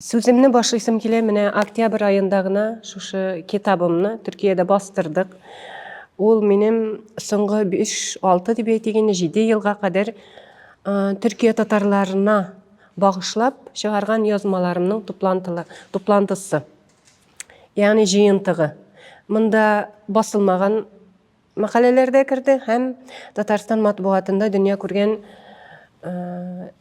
Сөзімні башлайсым келе, міне октябрь айындағына шушы китабымны Түркияда бастырдық. Ол менің соңғы 5-6 деп айтегені 7 елға қадар Түркия татарларына бағышлап шығарған язмаларымның туплантысы. Яғни жиынтығы. Мұнда басылмаған мақалелерде кірді, һәм Татарстан матбуғатында дүния көрген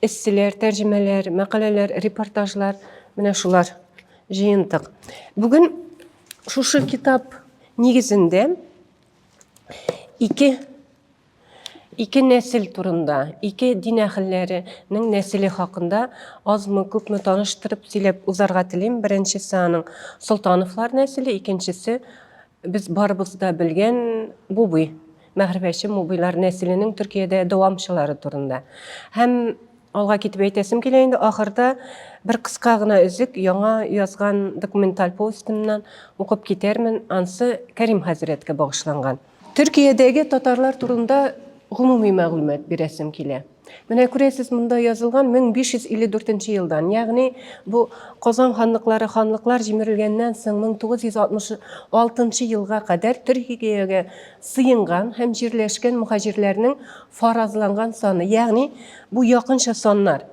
эсселер, тәржімелер, мақалелер, репортажлар, міне шулар жиынтық. Бүгін шушы китап негізінде ике нәсіл турында, ике дин әхіллерінің нәсілі хақында азмы көпмі таныштырып сөйлеп узарға тілейм. Біріншісі аның Сұлтановлар нәсілі, екіншісі біз барыбызда білген Бубый, мәғрибәші Бубыйлар нәсілінің Түркияда давамшылары турында. Һәм алға кетіп әйтесім келейінді, ақырда бір қысқа ғына үзік яңа язған документаль повестімнен оқып кетермін, ансы Кәрим хәзіретке бағышланған. Түркиядегі татарлар турында ғумуми мәғлумат бересім келе. Міне көресіз, мұнда yazылған 1554 жылдан, яғни бұл Қозан ханлықлар жемірілгеннен соң 1966 жылға қадар Түркияге сыйынған һәм жерлешкен мұхажирлерінің фаразланған саны, яғни бұл яқынша саннар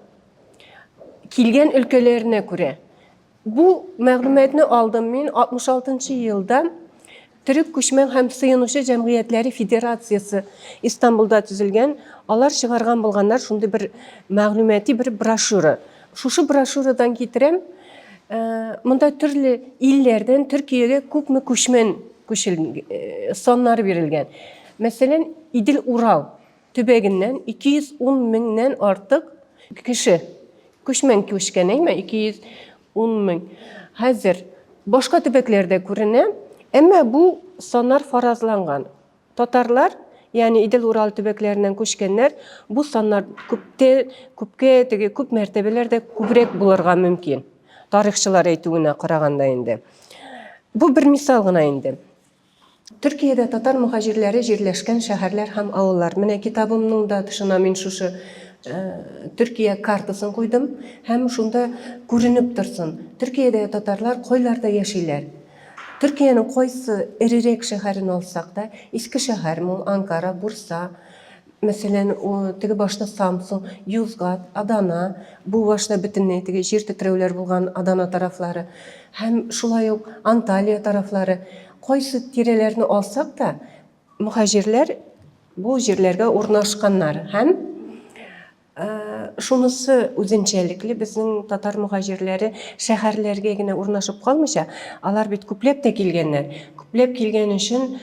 келген өлкелеріне көре. Бұл мәғлуматны алдым мен 66 жылдан Түрік көшмен һәм сыйынушы жәмғиятлері федерациясы Истанбулда түзілген, алар шығарған болғандар шунды бір мәғлумати бір брошюра. Шушы брошюрадан кетірем, мұнда түрлі иллерден Түркияге көпмі көшмен санлары берілген. Мәселен, Идил Урал төбегінен 210 мыңнан артық кіші көшмен көшкен, 210 мың. Хәзір башқа төбеклерде көріне, әмі бұл санар фаразланған. Татарлар, яғни Идил Урал төбеклерінен көшкенлер, бұл санар көп мәртебелерде көбірек болырға мүмкін. Тарихшылар әйтуіне қарағанда енді. Бұл бір мисал ғына енді. Түркияда татар мұхажирлері жерлешкен шәһәрләр һәм ауыллар. Міне китабымның да тышына мен шушы Түркия картасын қойдым, һәм шунда көрініп тұрсын. Түркияда татарлар қойларда яшилер. Түркияның қойсы әрірек шәһәрін алсақ та, ескі шәһәр, Анкара, Бурса, мәселен, тігі башта Самсун, Юзгат, Адана, бұл башта бітінне тігі жер тітіреулер болған Адана тарафлары, һәм шулай оқ Анталия тарафлары. Қойсы тирелерін алсақ та, мұхажирлер бұл жерлерге орнашқандар, һәм шунысы үзенчәліклі біздің татар мұхажирлері шәһәрлерге генә урнашып қалмыша, алар бит көплеп те келгеннер. Көплеп келген үшін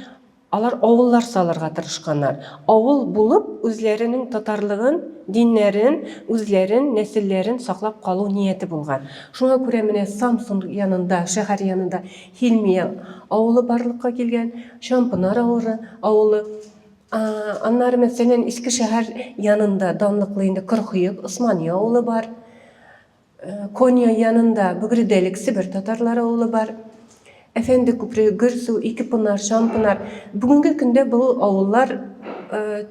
алар ауыллар салырға тырышқандар. Ауыл болып өзлерінің татарлығын, динлерін, өзлерін, нәсіллерін сақлап қалу ниеті болған. Шуңа күрә менә Самсун янында, шәһәр янында Хилмия ауылы барлыққа келген, Шампынар ауылы. Аннары мәселен ескі шәһәр янында данлықлы енді Кырхүйек, Османия ауылы бар. Кония янында Бүгірделік, Сібір татарлар ауылы бар. Әфенді Күпірі, Гүрсу, Икіпынар, Шампынар. Бүгінгі күнде бұл ауыллар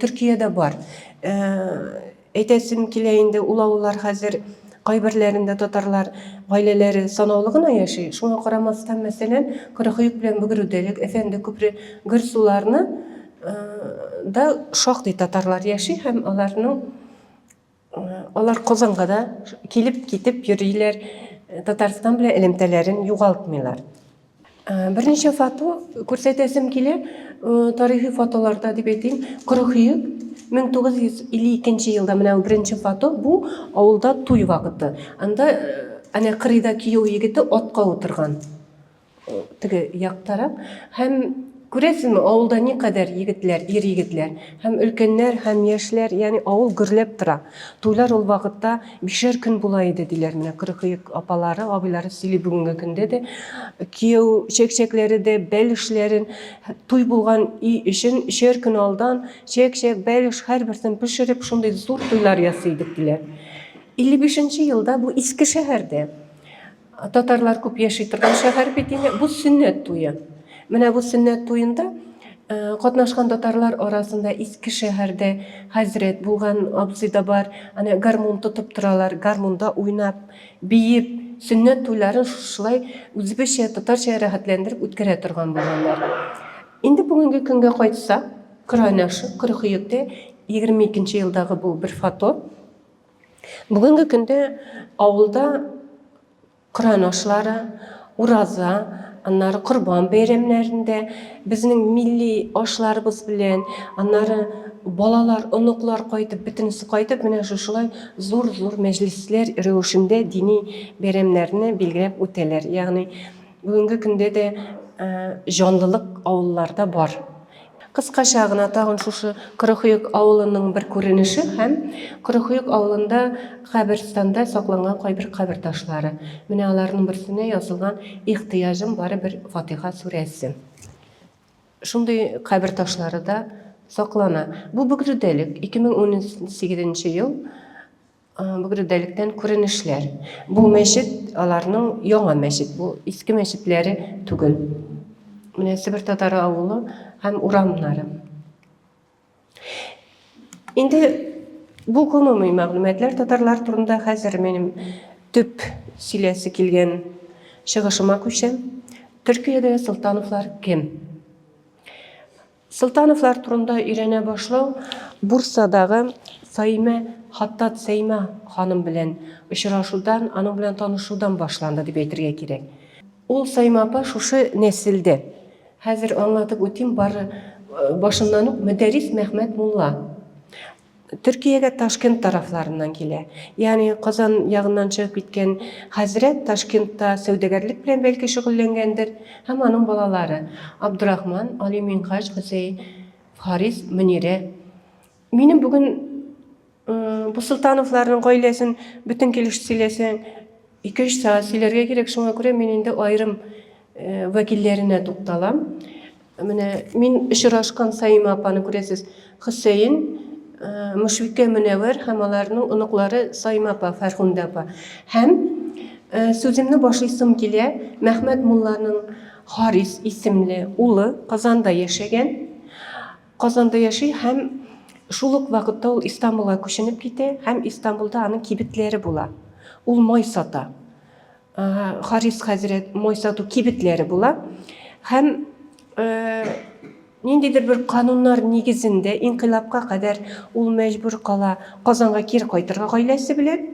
Түркияда бар. Әйтесім келейінде ұл ауыллар қазір қайбірлерінде татарлар ғайлелері санаулығына яши. Шуңа қарамастан мәселен Кырхүйек білен Бүгірделік, Әфенді Күпірі, Гүрсуларны да шоқтай татарлар яши, һәм алар Қозанға да келіп-кетіп жүрілер, Татарстан біле әлемтәлерін юғалтмайлар. Бірнеше фото көрсетесім келе, тарихи фотоларда деп етейін, Кырхүйек 1952 жылда мынау бірінші фото, бұл ауылда туй вақыты. Анда қырыда күйеу егеті отқа отырған тігі яқтара, һәм көресің, ауылда не қадар егітлер, ер егітлер, һәм үлкенлер, һәм яшілер, яғни ауыл гүрлеп тұра. Туйлар ол вақытта 5 күн болайды дейлер. Міне Кырхүйек апалары, абайлары сөйлей бүгінгі күнде де. Күйеу шек-шеклері де бәлішлерін туй болған үй үшін 5 күн алдан шек-шек, бәліш, әр бірсін пішіріп, шундай зор туйлар ясыйдық дейлер. 55 жылда бұл ескі шәһәрде татарлар көп яши тұрған шәһәр бетіне, бұл сүннет туйы. Менә бұл сүннет туйында Қатнашқан татарлар арасында ескі шәһәрдә хәзрәт булган абзый да бар. Аны гармун тотып торалар, гармунда уйнап, биеп sünnet toylарын шулай үзбешчә татарча рәхәтләндереп үткәрә торган булганнар. Инде бүгенге көнгә кайтсак, Кырайнашы, Кырыйыкта 22 елдагы бу бер фото. Бүгенге көндә авылда Кырайнашлары, ураза, аннары Корбан бәйрәмнәрендә безнең милли ашларыбыз белән, аннары балалар, оныклар кайтып, бөтенесе кайтып, менә шулай зур мәҗлесләр рәвешендә дини бәйрәмнәрне билгеләп үтәләр. Ягъни бүгенге көндә дә җанлылык авылларда бар. Кыскача гына тагын шушы Кырыйык авылының бер күренеше һәм Кырыйык авылында каберстанда сакланган кайбер кабер ташлары. Менә аларның берсенә язылган "Ихтыяҗым бары бер Фатиха сүрәсе". Шундый кабер ташлары да саклана. Бу Бөгрүдәлек 2018 ел Бөгрүдәлектән күренешләр. Бу мәчет аларның яңа мәчет, бу иске мәчетләре түгел. Менә Себер татары авылы һәм урамнары. Инде бу гомуми мәгълүматлар татарлар турында хәзер минем төп сөйләсе килгән чыгышыма күчәм. Төркиядә Солтановлар кем? Солтановлар турында өйрәнә башлау Бурсадагы Саимә Хаттат Сәймә ханым белән очрашудан, аның белән танышудан башланды дип әйтергә кирәк. Ул Саимә апа шушы нәселдә. Хәзер аңлатып үтим, бары башыннан ук Мөдәррис Мәхмәт мулла. Төркиягә Ташкент тарафларыннан килә. Ягъни Казан ягыннан чыгып киткән хәзрәт Ташкентта сәүдәгәрлек белән бәлки шөгыльләнгәндер, һәм аның балалары Абдурахман, Али Минхаҗ, Хөсәй, Харис, Мөнирә. Минем бүген бу Солтановларның гаиләсен бөтен килеш сөйләсәң 2-3 сәгать сөйләргә кирәк, шуңа күрә мин инде айрым вәкилләренә тукталам. Менә мин очрашкан Саимә апаны күрәсез, Хөсәйн, Мөшвикә Мөнәввәр һәм аларның оныклары Саимә апа, Фәрхүндә апа. Һәм сүземне башлыйсым килә, Мәхмәт мулланың Харис исемле улы Казанда яшәгән. Казанда яши һәм шул ук вакытта ул Истанбулга күченеп китә һәм Истанбулда аның кибетләре була. Ул май сата. Харис хәзрәт май сату кибетләре була. Һәм ниндидер бер кануннар нигезендә инкыйлабка кадәр ул мәҗбүр кала Казанга кире кайтырга гаиләсе белән.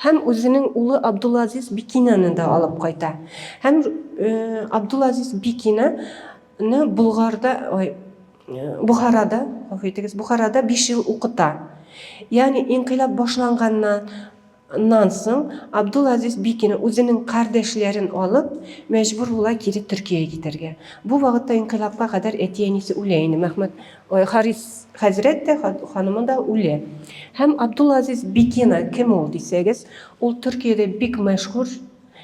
Һәм үзенең улы Абдулазиз Бикинаны да алып кайта. Һәм Абдулазиз Бикинаны Бухарада 5 ел укыта. Ягъни инкыйлаб башланганнан соң Абдулазиз Бикина үзенең кардәшләрен алып, мәҗбүр була кире Төркиягә китәргә. Бу вакытта инкыйлабка кадәр әти-әнисе үлә инде. Мәхмәт Харис хәзрәт тә ханымы да үлә. Һәм Абдулазиз Бикина кем ул дисәгез, ул Төркиядә бик мәшһүр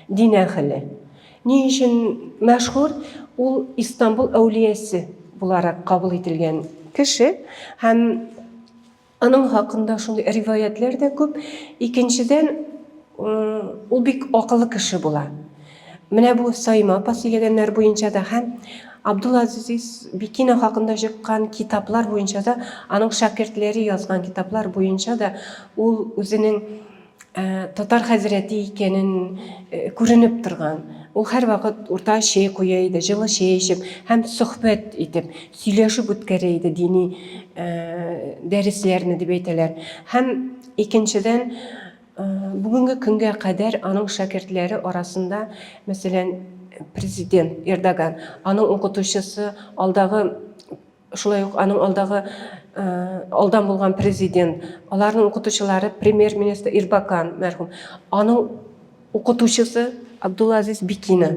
дин әһеле. Ни өчен мәшһүр? Ул Истанбул әүлиясе буларак кабул ителгән кеше һәм аның хакында шундый риваятлар да күп. Икенчедән, ул бик акыллы кеше була. Менә бу Саимә апа сөйләгәннәр буенча да һәм Абдулазиз Бикина хакында чыккан китаплар буенча да, аның шәкертләре язган китаплар буенча да ул үзенең татар хәзрәте икәнен күренеп торган. Ул һәр вакыт урта чәй куя иде, җылы чәй эчеп һәм сөхбәт итеп, сөйләшеп үткәрә иде дини дәресләрне дип әйтәләр. Һәм икенчедән, бүгенге көнгә кадәр аның шәкертләре арасында, мәсәлән, президент Эрдоган, аның укытучысы, алдагы шулай ук аның алдагы алдан булган президент, аларның укытучылары премьер-министр Ирбакан мәрхүм, аның укытучысы Абдулазиз Бикина.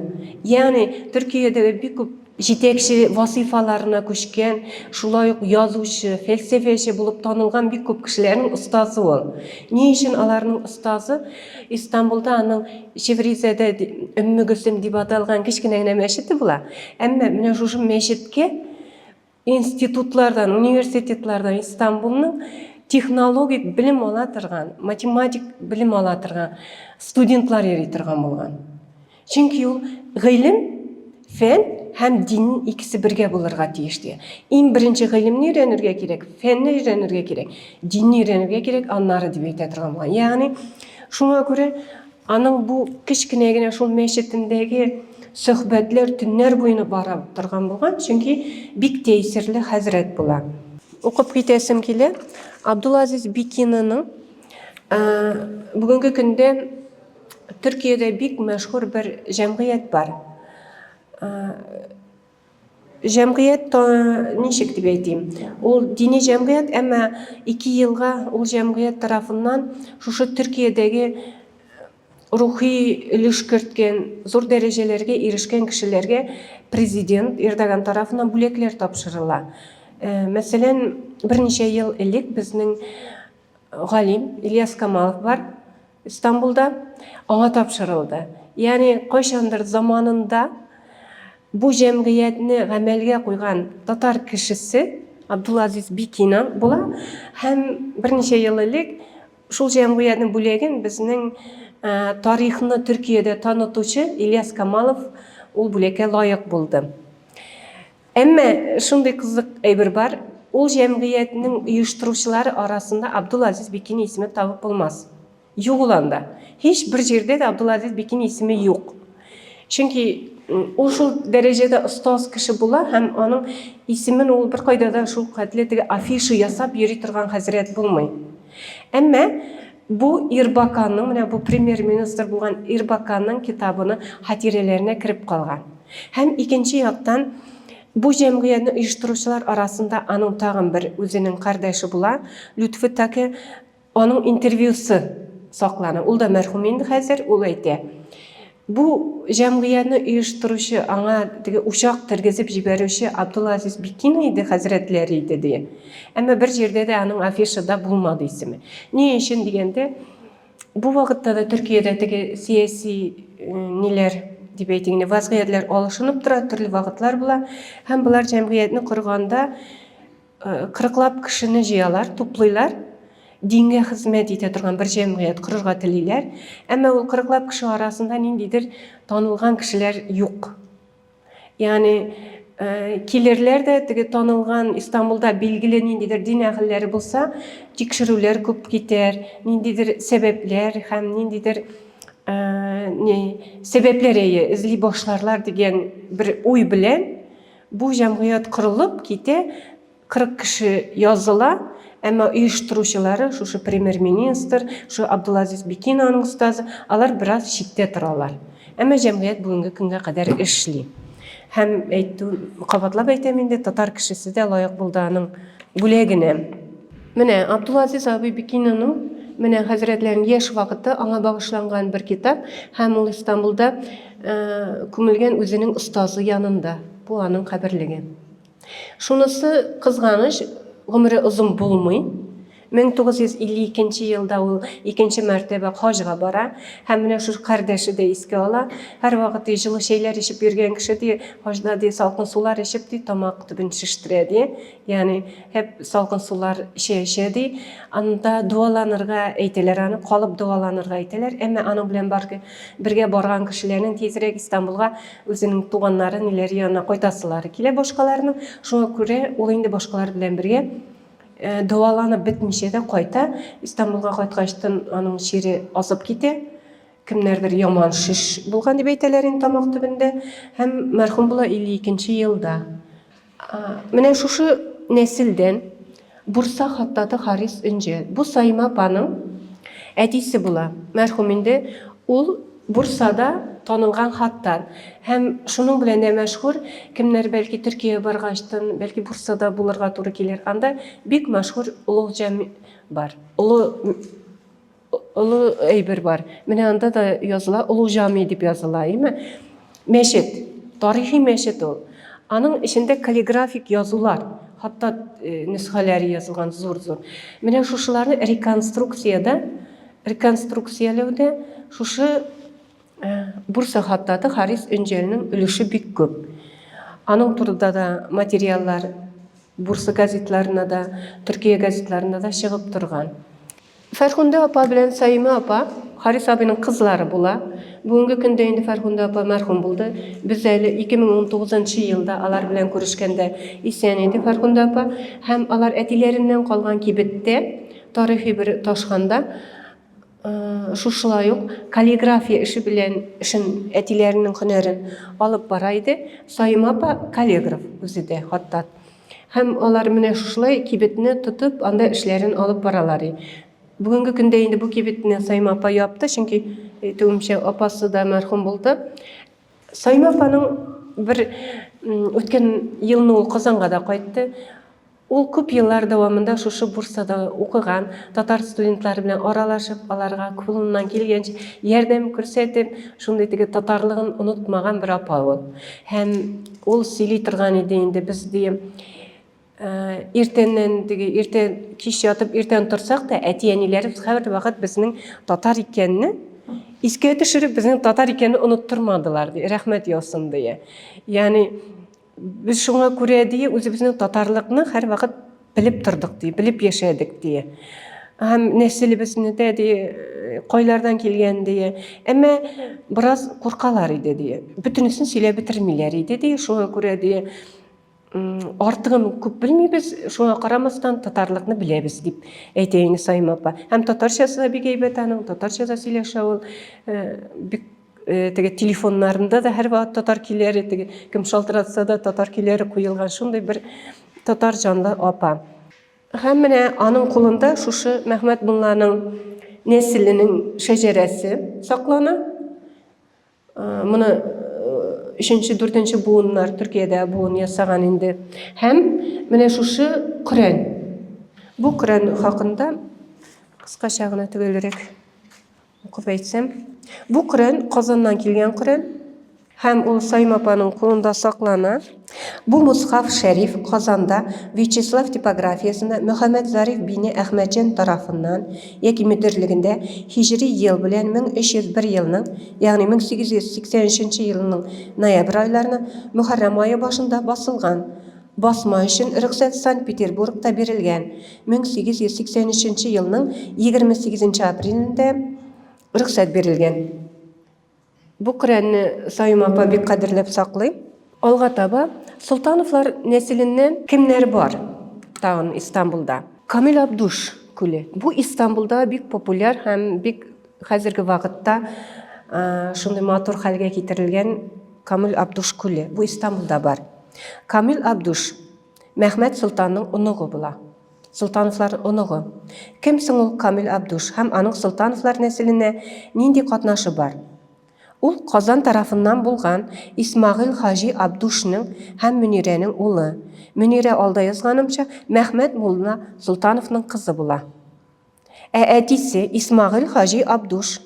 Ягъни Төркиядәге бик күп җитәкче вазифаларына күчкән, шулай ук язучы, фәлсәфәче булып танылган бик күп кешеләрнең остазы ул. Ни өчен аларның остазы? Истанбулда аның Шевризәдә Өмме Гөлсем дип аталган кечкенә генә мәчете була. Әмма менә шушы мәчеткә институтлардан, университетлардан Истанбулның технологик билим ала торган, математик билим ала торган студентлар йөри торган булган. Чөнки ул гыйлем, фән һәм дин икесе бергә булырга тиешле. Иң беренче гыйлемне өйрәнергә кирәк, фәнне өйрәнергә кирәк, динне өйрәнергә кирәк, аннары дип әйтә торган булган. Ягъни шуңа күрә Аның бу кичкенә генә шул мәчетендәге сөхбәтләр төннәр буена бара торган булган, чөнки бик тәэсирле хәзрәт була. Укып китәсем килә. Абдулазиз Бикинаның бүгенге көндә Төркиядә бик мәшһүр бер җәмгыять бар. Җәмгыять ничек дип әйтим? Ул дини җәмгыять, әмма 2 елга ул җәмгыять тарафыннан шушы Төркиядәге рухи өлеш керткән, зур дәрәҗәләргә ирешкән кешеләргә президент Эрдоган тарафыннан бүләкләр тапшырыла. Мәсәлән, берничә ел элек безнең галим Ильяс Камалов бар Истанбулда, аңа тапшырылды. Ягъни кайчандыр заманында бу җәмгыятьне гамәлгә куйган татар кешесе Абдулазиз Бикина була һәм берничә ел элек шул җәмгыятьнең бүләген безнең тарихны Төркиядә танытучы Ильяс Камалов ул бүләккә лаек булды. Әмма шундый кызык әйбер бар, ул җәмгыятьнең оештыручылары арасында Абдулазиз Бикина исеме табып булмас. Юк ул анда. Һич бер җирдә дә Абдулазиз Бикина исеме юк. Чөнки ул шул дәрәҗәдә остаз кеше була һәм аның исемен ул бер кайда да шул хәтле теге афиша ясап йөри торган хәзрәт булмый. Әмма бу Ирбаканның, менә бу премьер-министр булган Ирбаканның китабының хатирәләренә кирип калган. Һәм икенче яктан бу җәмгыятьне оештыручылар арасында аның тагын бер үзенең кардәше була, Лютфи Таке, аның интервьюсы саклана. Ул да мәрхүм инде хәзер, ул әйтә. Бу җәмгыятьне оештыручы, аңа теге учак тергезеп җибәрүче Абдулазиз Бикина иде, хәзрәтләре иде ди. Әмма бер җирдә дә аның афишада булмады исеме. Ни өчен дигәндә, бу вакытта да Төркиядә теге сияси ниләр дип әйтик, вазгыятьләр алышынып тора, төрле вакытлар була, һәм булар җәмгыятьне корганда 40лап кешене җыялар, туплыйлар. Дингә хезмәт итә торган бер җәмгыять корырга телиләр, әмма ул 40лап кеше арасында ниндидер танылган кешеләр юк. Ягъни килерләр дә теге танылган Истанбулда билгеле ниндидер дин әһелләре булса, тикшерүләр күп китәр, ниндидер сәбәпләр һәм ниндидер сәбәпләр эзли башларлар дигән бер уй белән бу җәмгыять корылып китә, 40 кеше языла. Әмма оештыручылары, шушы премьер-министр, шу Абдулазиз Бикинаның устазы, алар бераз читтә торалар. Әмма җәмгыять бүгенге көнгә кадәр эшли. Һәм кабатлап әйтәм инде, татар кешесе дә лаек булды аның бүләгенә. Менә Абдулазиз абый Бикинаның менә хәзрәтләрнең яшь вакыты аңа багышланган бер китап, һәм ул Истанбулда күмелгән үзенең устазы янында. Бу аның каберлеге. Шунысы кызганыч, гомере озын булмый. 1952 елда ул икенче мәртәбә хаҗга бара, һәм менә шу кардәше дә искә ала. Һәр вакыт җылы шәйләр ичеп йөргән кеше ди, хаҗда ди салкын сулар ичеп ди, тамак төбен шиштерә ди. Ягъни һәп салкын сулар эчә ди. Анда дуаланырга әйтәләр, аны калып дуаланырга әйтәләр. Әмма аның белән бергә барган кешеләрнең тизрәк Истанбулга үзенең туганнары ниләр янына кайтасылары килә башкаларның. Шуңа күрә ул инде башкалар белән бергә дуаланып бетмичә дә кайта. Истанбулга кайткачтан аның шире азып китә. Кемнәрдер яман шиш булган дип әйтәләр инде тамак төбендә, һәм мәрхүм була 52 елда. Менә шушы нәселдән Бурса хаттаты Харис Өнҗәл. Бу Сайма апаның әтисе була. Мәрхүм инде, ул Бурсада танылган хаттар. Һәм шуның белән дә мәшһүр, кемнәр бәлки Төркиягә баргачтан, бәлки Бурсада булырга туры килер. Анда бик мәшһүр улуг җами бар. Улы әйбер бар. Менә анда да языла, улуг җами дип языла, име? Мәчет, тарихи мәчет ул. Аның ичендә каллиграфик язулар, хатта нөсхәләре язылган зур-зур. Менә шушыларны реконструкцияләүдә шушы Бурса хаттаты Харис Өнҗәлнең өлеше бик күп. Аның турында да материаллар Бурса газетларында да, Төркия газетларында да чыгып торган. Фәрхунда апа белән Сайма апа Харис абыйның кызлары була. Бүгенге көндә инде Фәрхунда апа мәрхүм булды. Без әле 2019 елда алар белән күрешкәндә исән иде Фәрхунда апа, һәм алар әтиләреннән калган кибеттә, тарихи бер ташханда Шушылай ук каллиграфия эше белән әтиләренең һөнәрен алып бара иде. Сайым апа каллиграф үзе дә хатта. Һәм алар менә шушылай кибетне тотып, анда эшләрен алып баралар. Бүгенге көндә инде бу кибетне Сайым апа япты, чөнки әйтүемчә апасы да мәрхүм булды. Сайым апаның бер үткән елны ул Казанга да кайтты. Ул күп еллар дәвамында шушы бурсада укыган, татар студентлары белән аралашып, аларга кулыннан килгәнчә ярдәм күрсәтеп, шундый теге татарлыгын онытмаган бер апа ул. Һәм ул сөйли торган иде инде без дигән иртәннән иртә кич ятып иртән торсак та әти-әниләребез һәр вакыт безнең татар икәнне искә төшереп безнең татар икәнне оныттырмадылар ди. Рәхмәт яусын ди. Ягъни biz şuna күрә ди, үзебезнең татарлыкны һәр вакыт белеп тордык ди, белеп яшәдек ди. Һәм нәселебезне дә ди, кайлардан килгән ди. Әмма бераз куркалар иде ди. Бөтенесен сөйләп бетермиләр иде ди. Шуңа күрә ди, артыгын күп белмибез, шуңа карамастан татарлыкны беләбез дип әйтә Сайым апа. Һәм татарчасы да бик әйбәт аның, татарчада сөйләшә ул. Бик теге телефоннарында да һәр вакыт татар көйләре, теге кем шалтыратса да татар көйләре куелган, шундый бер татар жанлы апа. Һәм менә аның кулында шушы Мәхмәт мулланың нәселенең шәҗәрәсе саклана. Моны 3-4 буыннар Төркиядә буын ясаган инде. Һәм менә шушы Коръән. Бу Коръән хакында кыскача гына төгәлрәк укып әйтсәм, бу Коръән Казаннан килгән Коръән. Һәм ул Сайым апаның кулында саклана. Бу Мусхаф Шәриф Казанда Вячеслав типографиясында Мөхәммәд Зариф бине Әхмәтҗан тарафыннан яки мөдирлегендә Һиҗри ел белән 1301 елның, ягъни 1883 елның ноябрь айларына Мөхәррәм ае башында басылган. Басма өчен рөхсәт Санкт-Петербургта бирелгән. 1883 елның 28 апрелендә рөхсәт бирелгән. Бу Коръәнне Сайым апа бик кадерләп саклый. Алга таба Солтановлар нәселеннән кемнәр бар? Тагын Истанбулда. Камил Абдуш күле. Бу Истанбулда бик популяр һәм бик хәзерге вакытта шундый матур хәлгә китерелгән Камил Абдуш күле. Бу Истанбулда бар. Камил Абдуш Мәхмәт Солтанның оныгы була. Солтановлар оныгы. Кем соң ул Камил Абдуш һәм аның Солтановлар нәселенә нинди катнашы бар? Ул Казан тарафыннан булган Исмагыйль Хаҗи Абдушның һәм Мөнирәнең улы. Мөнирә алда язганымча Мәхмәт мулла Солтановның кызы була. Әтисе Исмагыйль Хаҗи Абдуш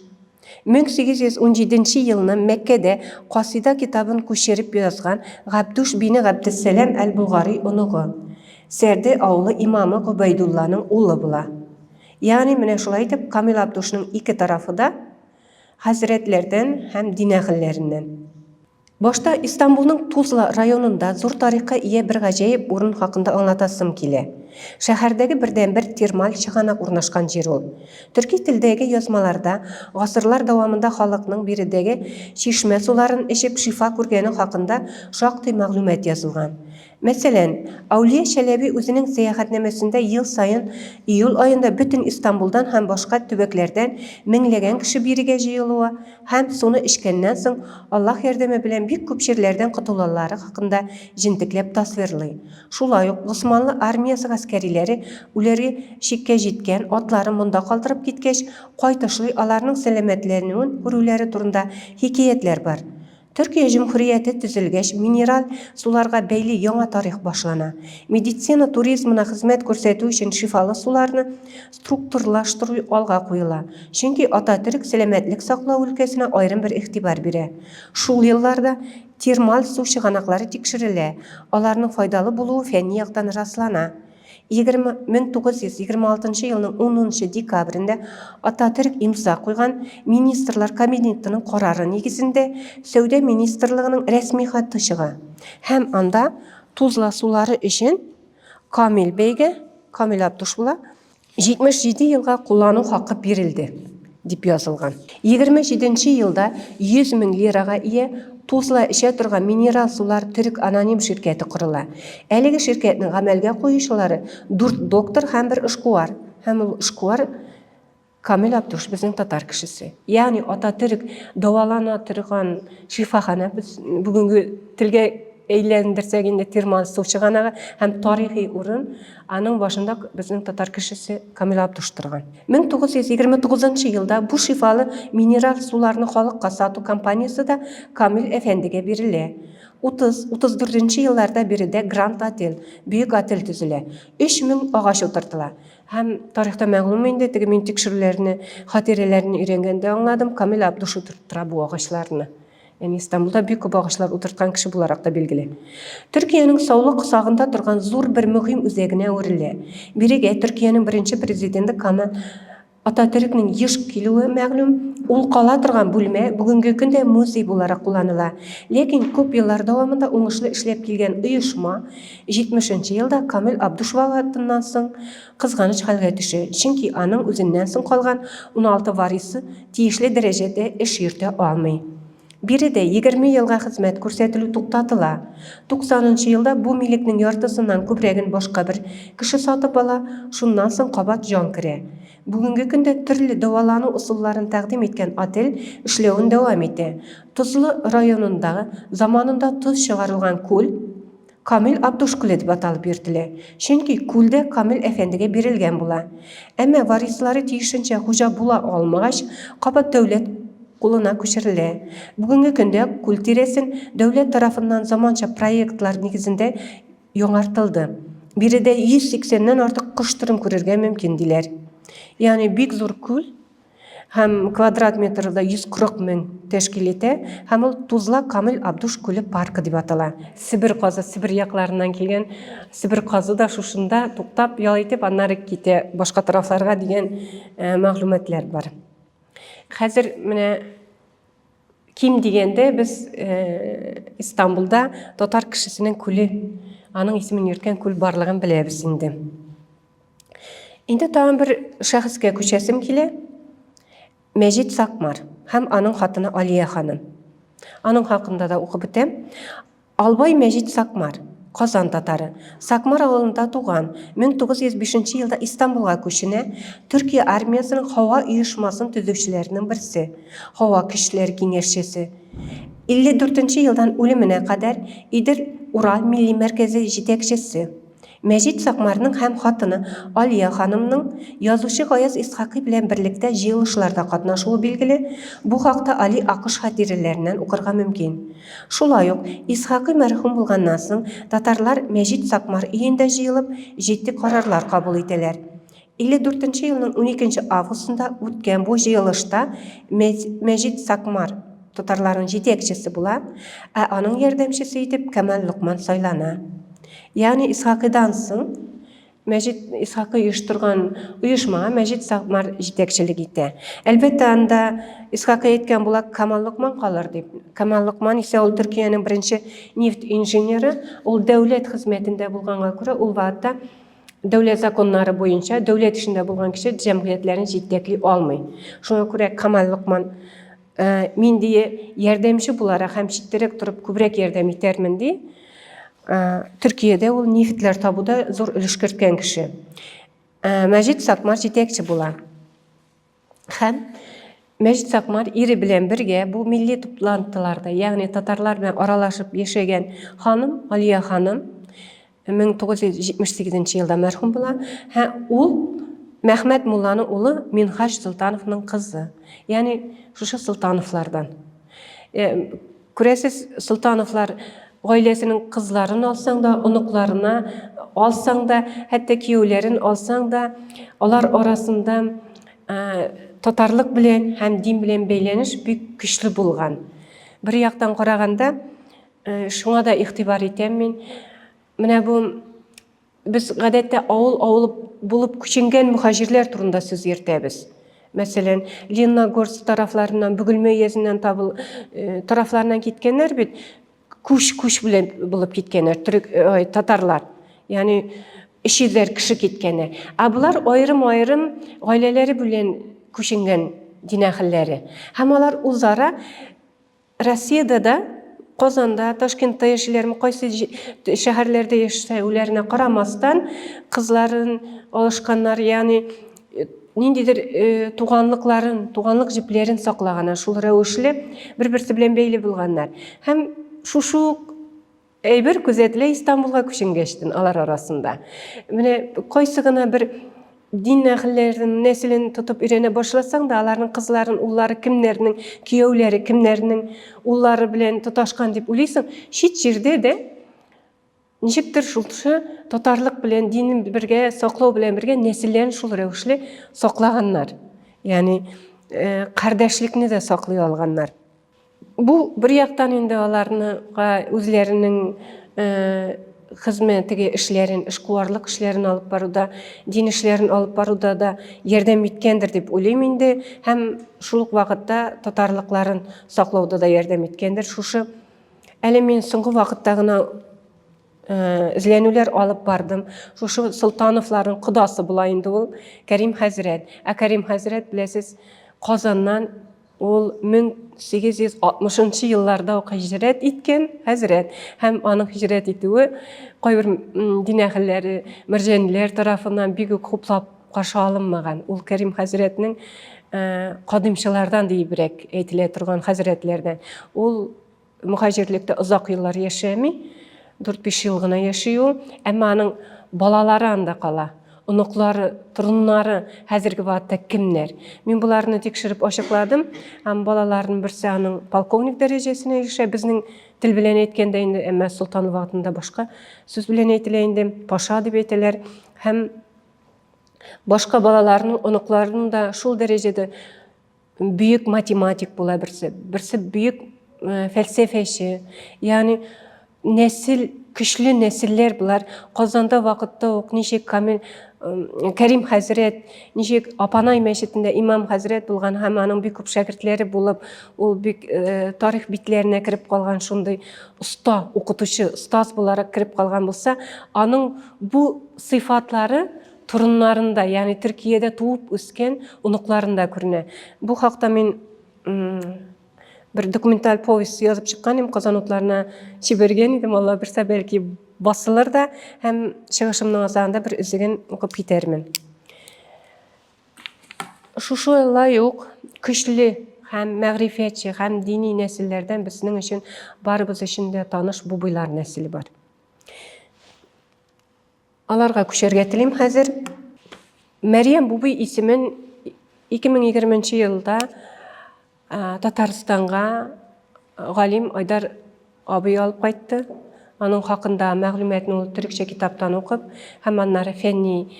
1817 елны Мәккәдә Касида китабын күчереп язган Габдуш бине Габдәссәлам әл-Булгари оныгы. Сәрде авылы имамы Губайдулланың улы була. Ягъни менә шулай итеп Камил Абдушның ике тарафы да хәзрәтләрдән һәм динәхилләреннән. Башта Истанбулның Тузла районында зур тарихка ия бер гаҗәеп урын хакында аңлатасым килә. Шәһәрдәге бердән-бер термаль чыганак урнашкан җир ул. Төрки телдәге язмаларда гасырлар дәвамында халыкның биредәге чишмә суларын эчеп шифа күргәне хакында шактый мәгълүмат язылган. Мәсәлән, Аулия Чәләби үзенең сәяхәтнамәсендә ел сайын июль аенда бөтен Истанбулдан һәм башка төбәкләрдән меңләгән кеше бирегә җыелуы һәм суны эчкәннән соң Аллаһ ярдәме белән бик күп җирләрдән котылулары хакында җентекләп тасвирлый. Шулай ук Госманлы армиясе гаскәриләре үләргә чиккә җиткән атларын монда калдырып киткәч, кайтышлый аларның сәламәтләнүен күрүләре турында хикәятләр бар. Төркия Җумһурияте төзелгәч, минераль суларга бәйле яңа тарих башлана. Медицина туризмына хезмәт күрсәтү өчен шифалы суларны структурлаштыру алга куела. Чөнки Ататürk сәламәтлек саклау өлкәсенә аерым бер игътибар бирә. Шул елларда термаль су чыганаклары тикшерелә. Аларның файдалы булуы фәнни яктан раслана. 1926 елның 10 декабрендә Ататürk имза куйган министрлар кабинетының карары нигезендә Сәүдә министрлыгының рәсми хаты чыга. Һәм анда Тузла сулары өчен Камил бәйгә, Камил Абдуш була, 77 елга куллану хакы бирелде дип язылган. 27 елда 100 мең лирага ия Тузла эчә торган минерал сулар төрек аноним ширкәте корыла. Әлеге ширкәтнең гамәлгә куючылары 4 доктор һәм 1 эшкуар. Һәм ул эшкуар Kamil Abduş bizning tatar kishisi. Ya'ni Atatürk davolana turgan shifoxona biz bugungi tilga eylendirsek endi termalsuvchig'anaga ham tarixiy o'rin. Aning boshida bizning tatar kishisi Kamil Abduş turgan. 1929-yilda bu shifalı mineral suvlarni xalqqa sotuv kompaniyasida Kamil Efendiga berildi. 30-34-yillarda birida Grand Hotel, büyük otel tuzildi. 3000 ağaç o'tirdilar. Hem tarixte ma'lum endi men tekshiruvlarni, xotiralarini o'rganganda angladim, Kamil Abduş o'tirtira bu ağaçlarni. Yani İstanbul'da büyük ağaçlar o'tirtgan kishi bo'larak da belgili. Türkiye'nin sog'liq sog'inda turgan zo'r bir muhim o'zagine o'rildi. Biriga Türkiye'nin birinchi prezidenti Kemal Atatürk'nin yish keluvi ma'lum. Ул qala turgan bölme bugungi kunda muzey bo'larak kullanıla. Lekin ko'p yillar davomida o'ngishli ishlab kelgan uyushma 70-yilda Kamil Abduş vafotidan so'ng qizg'anish holga tushdi. Chunki aning o'zidan so'ng qolgan 16 varisi tegishli darajada ish yurita olmay. Biride 20 yılga xizmat ko'rsatilishi to'xtatildi. 90-yilda bu milkning yartisidan ko'pragini boshqa bir kishi sotib ola, shundan so'ng qabat jon kira. Bugungi kunda turli davolanish usullarini taqdim etgan otel ishlovini davom etdi. Tuzli rayonidagi zamonida tuz chiqarilgan ko'l Kamil Abduş ko'li deb atalib yurtildi. Chunki ko'lda Kamil Efendiga berilgan bo'la. Ammo varislari tiyishincha xo'ja bo'la olmag'ach, qabat davlat qo'luna ko'chirildi. Bugungi kunda ko'l teresin davlat tomonidan zamoncha proyektlar negizida yo'nartildi. Birida 180 dan ortiq qush turim ko'rishga mumkin diler. Yani büyük zo'r ko'l hem kvadrat metrda 140 ming tashkil etadi, hem Tuzla Kamil Abduş ko'li parki deb ataladi. Sibir qozi, Sibir yoqlaridan kelgan Sibir qozi da shunda to'xtab yo'l etib, anari ketadi boshqa taraflarga degan ma'lumotlar bor. Hozir mana kim deganda biz İstanbul'da tatar kishisining ko'li, aning ismini yurtgan ko'l borligini bilamiz endi. Endi tağın bir şahsga ko'chasim kele. Mejit Sakmar, hem aning xotini Aliya xonim. Aning haqida da o'qib o'tam. Albay Mejit Sakmar, Qozon tatari. Sakmar avulida tug'an. 1905-yilda İstanbulga ko'chini Turkiya armiyasining havo uyushmasini tuzuvchilarining birisi, havo kuchlari kengashchisi. 54-yildan o'limine qadar İdir Ural Milliy markazi yetakchisi. Mejit Sakmar'ның hem xotini Aliya xonimning yozuvchi G'oyaz Ishaqiy bilan birlikda yig'ilishlarda qatnashuvi belgili. Bu haqda Ali Aqsh xotiralaridan o'qirga mumkin. Shulay uq Ishaqiy marhum bo'lgandan so'ng tatarlar Mejit Sakmar uyida yig'ilib, jiddiy qarorlar qabul etdilar. 54-yilning 12-avgustida o'tgan bu yig'ilishda Mejit Sakmar tatarlarning yetakchisi bo'lib, aning yordamchisi etib Kamal Luqman saylanadi. Yani İshaqiydan so'ng Mejit Ishaqiy uyushtirgan uyushma Mejit Sakmar yetakchilik etdi. Albatta anda Ishaqiy aytgan bo'lar Kamal Luqman qolar deb. Kamal Luqman esa ul Turkiyaning birinchi neft injineri, ul davlat xizmatida bo'lganga ko'ra ul vaqtda davlat zakonlari bo'yicha davlat ishida bo'lgan kishi jamiyatlarni yetaklik olmay. Shunga ko'ra Kamal Luqman men diye yordamchi bo'larak ham chetdaroq turib ko'proq yordam etarman deydi. Türkiye'de ol neftler tabuda zor ulush kiritgan kishi. Mejit Sakmar yetakchi bo'la. Ham Mejit Sakmar eri bilan birga bu milliy toplantılarda, ya'ni tatarlar bilan aralashib yashagan xonim Aliya xonim 1978-yilda marhum bo'la. U Mehmet Mullaning o'g'li Minhaj Sultanovning qizi. Ya'ni shu Sultanovlardan. Ko'rasiz, Sultanovlar ailesinin kızlarını alsan da, onuklarını alsan da, hatta kiyevlerini alsan da, onlar arasında tatarlık bilen hem din bilen beyleniş büyük güçlü bulgan. Bir yaktan qaraganda, şuna da ihtibar etemin. Mine bu, biz gadette ağıl bulup küçüngen muhacirler turunda söz yürütəbiz. Mesela Лениногорск taraflarından, Bugülme yesinden taraflarından gitkenler bit, kuş bilen bulup gitkenler, tatarlar. Yani işçiler kişi gitkenler. Bular ayrım aileleri bilen kuşingen dinahilleri. Hem olar uzara Rossiyada da, Qozonda, Toshkentda yaşaylarım, qaysi şehirlerde yaşasa, ularına qaramasdan kızların alışkanlar, yani ниндидир туганлык жиплерин саклаганар, шул рәвешле бер-берсе белән бәйле булганнар. Һәм шушы әйбер күзәтелә Истанбулга күченгәчтен алар арасында. Менә кайсы гына бер дин әһелләренең нәселен тотып өйрәнә башласаң да, аларның кызларын, уллары кемнәрнең, кияүләре кемнәрнең уллары белән тоташкан дип уйлыйсың. Чит җирдә дә ничектер шулшы татарлык белән, динне бергә саклау белән бергә нәселләрен шул рәвешле саклаганнар. Ягъни кардәшлекне дә саклый алганнар. Бу бер яктан инде аларга үзләренең хезмәтеге эшләрен, эшкуарлык эшләрен алып баруда, дин эшләрен алып баруда да ярдәм иткәндер дип уйлыйм инде, һәм шул ук вакытта татарлыкларын саклауда да ярдәм иткәндер. Шушы әле мин соңгы вакытта гына эзләнүләр алып бардым. Шушы Солтановларның кодасы була инде ул Кәрим хәзрәт. Кәрим хәзрәт, беләсез, Казаннан ул 1860 елларда хиҗрәт иткән хәзрәт. Һәм аның хиҗрәт итүе кайбер дин әһелләре, мәрҗәниләр тарафыннан бик үк хуплап каршы алынмаган. Ул Кәрим хәзрәтнең кадимчылардан диебрәк әйтелә торган хәзрәтләрдән. Ул мухаҗирлектә озак еллар яшәми, 4-5 ел гына яши ул, әмма аның балалары анда кала. Оныклары, туруннары хәзерге вакытта кемнәр? Мин буларны тикшереп ачыкладым. Һәм балаларның берсе аның полковник дәрәҗәсенә ирешә, безнең тел белән әйткәндә инде, әмма Солтан вакытында башка сүз белән әйтелә инде, паша дип әйтәләр. Һәм башка балаларның, оныкларының да шул дәрәҗәдә бөек математик була берсе бөек фәлсәфәче. Ягъни нәсел, көчле нәселләр булар. Казанда вакытта ук ничек Кәрим хәзрәт, ничек Апанай мәчетендә имам хәзрәт булган, һәм аның бик күп шәкертләре булып, ул бик тарих битләренә кирип калган, шундый уста, укытучы, остаз буларак кирип калган булса, аның бу сыйфатлары туруннарында, ягъни Төркиядә туып үскән оныкларында күренә. Бу хакта мин bir dokumental повесть язып чыккан идем, Казан утларына чибергән идем, Алла берсә бәлки басылыр да, һәм чыгышымның азагында бер үзеген укып китәрмен. Шушылай ук көчле һәм мәгърифәтче һәм дини нәселләрдән безнең өчен барыбыз өчен дә таныш бубыйлар нәселе бар. Аларга күчәргә телим хәзер. Мәрьям бубый исемен 2020 елда Татарстанга галим Айдар абый алып кайтты. Аның хакында мәгълүматны ул төрекчә китаптан укып, һәм аннары фәнни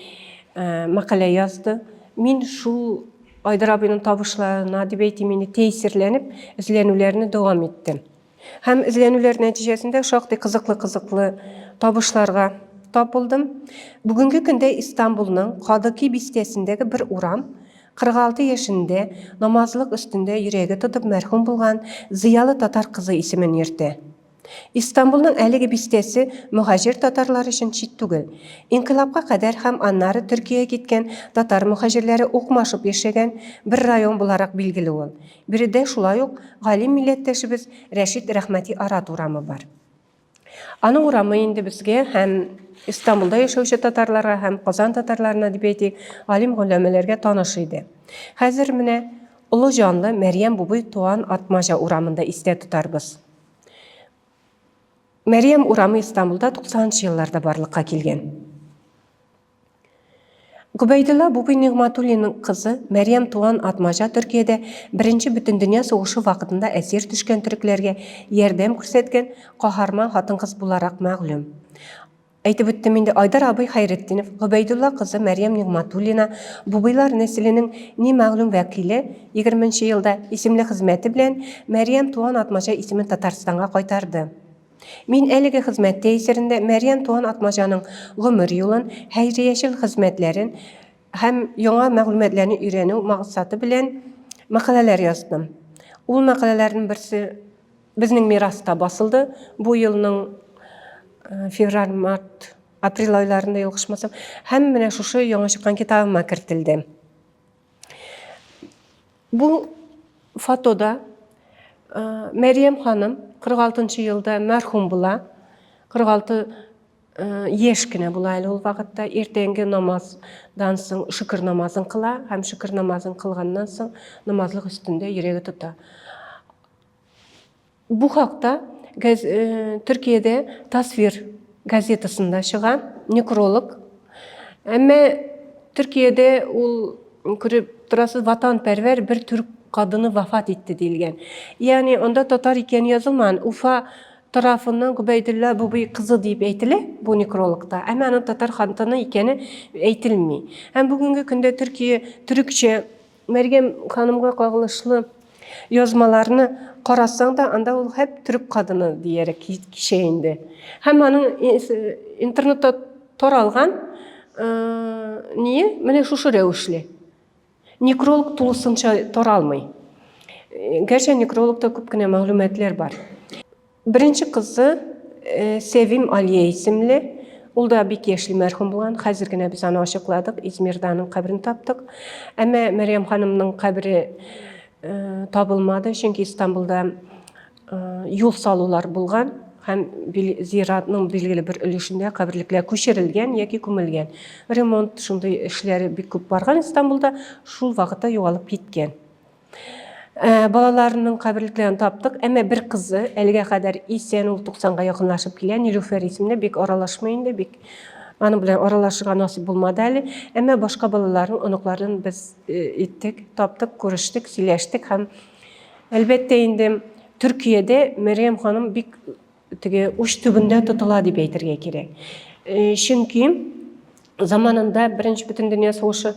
мәкалә язды. Мин шул Айдар абыйның табышларына дип әйтим, инде тәэсирләнеп, эзләнүләрне дәвам иттем. Һәм эзләнүләр нәтиҗәсендә шактый кызыклы табышларга тап булдым. Бүгенге көндә Истанбулның Кадыки бистәсендәге бер урам 46 яшендә намазлык өстендә йөрәге тотып мәрхүм булган зыялы татар кызы исемен йөртә. Истанбулның әлеге бистәсе мухаҗир татарлар өчен чит түгел. Инкыйлабка кадәр һәм аннары Төркиягә киткән татар мухаҗирләре укмашып яшәгән бер район буларак билгеле ул. Биредә шулай ук галим милләттәшебез Рәшит Рәхмәти Арат урамы бар. Аның урамы инде безгә һәм Истанбулда яшәүче татарларга һәм Казан татарларына дип әйтик, алим гөләмәләргә таныш иде. Хәзер менә улы җанлы Мәрьям бубый туган Атмажа урамында истә тотарбыз. Мәрьям урамы Истанбулда 90-нчы елларда барлыкка килгән. Губайдулла бубый Нигъматуллинның кызы Мәрьям туган Атмажа Төркиядә Беренче Бөтендөнья сугышы вакытында әсир төшкән төрекләргә ярдәм күрсәткән каһарман хатын-кыз буларак мәгълүм. Әйтеп үттем инде, Айдар абый Хайретдинов, Губайдулла кызы Мәрьям Нигъматуллина бубыйлар нәселенең ни мәгълүм вәкиле 20-нчы елда исемле хезмәте белән Мәрьям туган Атмажа исемен Татарстанга кайтарды. Мин әлеге хезмәт тәэсирендә Мәрьям туган Атмажаның гомер юлын, хәйриячел хезмәтләрен һәм яңа мәгълүматларны өйрәнү максаты белән мәкаләләр яздым. Ул мәкаләләрнең берсе безнең мираста басылды. Бу елның февраль, март, апрель айларында ялгышмасам, һәм менә шушы яңа чыккан китабыма кертелде. Бу фотода Мәрьям ханым 46-нчы елда мәрхүм була. 46 ешкіне булайлы ул вакытта эртеңги намаздан соң шүкір намазын кыла, һәм шүкір намазын кылганнан соң намазлык үстүндө йөрәге тота. Бу хакта Түркиядә Тасвир газетасында чыга некролог. Әмма Түркиядә ул күреп турасыз ватанпәрвәр бер түрк kadını vafat etti deyilgen. Yani onda Tatar iken yazılman Ufa tarafından Gubeydullah Bubi kızı deyip eytili bu nekrologda. Ama onun Tatar xantanı ikeni eytilmi. Hem bugünkü günde Türkiye Türkçe Meryem Hanım'a kagılışlı yazmalarını qarasan da anda ol hep Türk kadını diyerek şeyinde. Hem onun internette taralgan niye? Mene şuşu revişli. Nekrolog tulusынча таралмый. Gerçi nekrologda көп кенә мәгълүматлар бар. Birinci kızı Sevim Aliye isimli. Ул да бик яшьли мәрхүм булган. Хәзер генә без аны ачыкладык. Измирдә аның кабрын таптык. Әмма Мәрьям ханымның кабре табылмады, чөнки Истанбулда юл салулар булган. Һәм зиратның билгеле бер өлешендә каберлекләр күчерелгән яки күмелгән. Ремонт шундый эшләре бик күп барган Истанбулда, шул вакытта югалып киткән. Балаларының каберлекләрен таптык, әмма бер кызы әлегә кадәр исән, ул 90-га якынлашып килгән, Нилүфәр исемле, бик аралашмый инде, бик аны белән аралашырга насыйп булмады әле. Әмма башка балаларын, оныкларын без иттек, таптык, күрештек, сөйләштек һәм әлбәттә инде Төркиядә Мәрьям ханым бик теге уч төбендә тотыла дип әйтергә кирәк. Чөнки заманында Беренче бөтен дөнья сугышы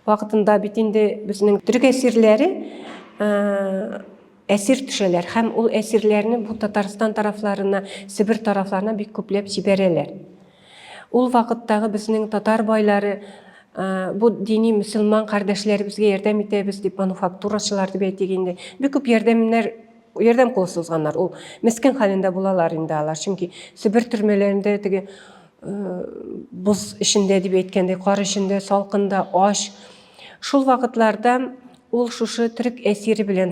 вакытында бит инде безнең төрек әсирләре әсир төшәләр һәм ул әсирләрне бу Татарстан тарафларына, Сибир тарафларына бик күпләп җибәрәләр. Ул вакыттагы безнең татар байлары бу дини мөселман кардәшләребезгә ярдәм итәбез дип мануфактурачылар дип әйтик инде. Бик күп ярдәм кул сузганнар. Ул мескен хәлендә булалар инде алар. Чөнки Сибир төрмәләрендә теге буз эчендә дип әйткәндә, кар эчендә, салкында, аш. Шул вакытларда ул шушы төрек әсире белән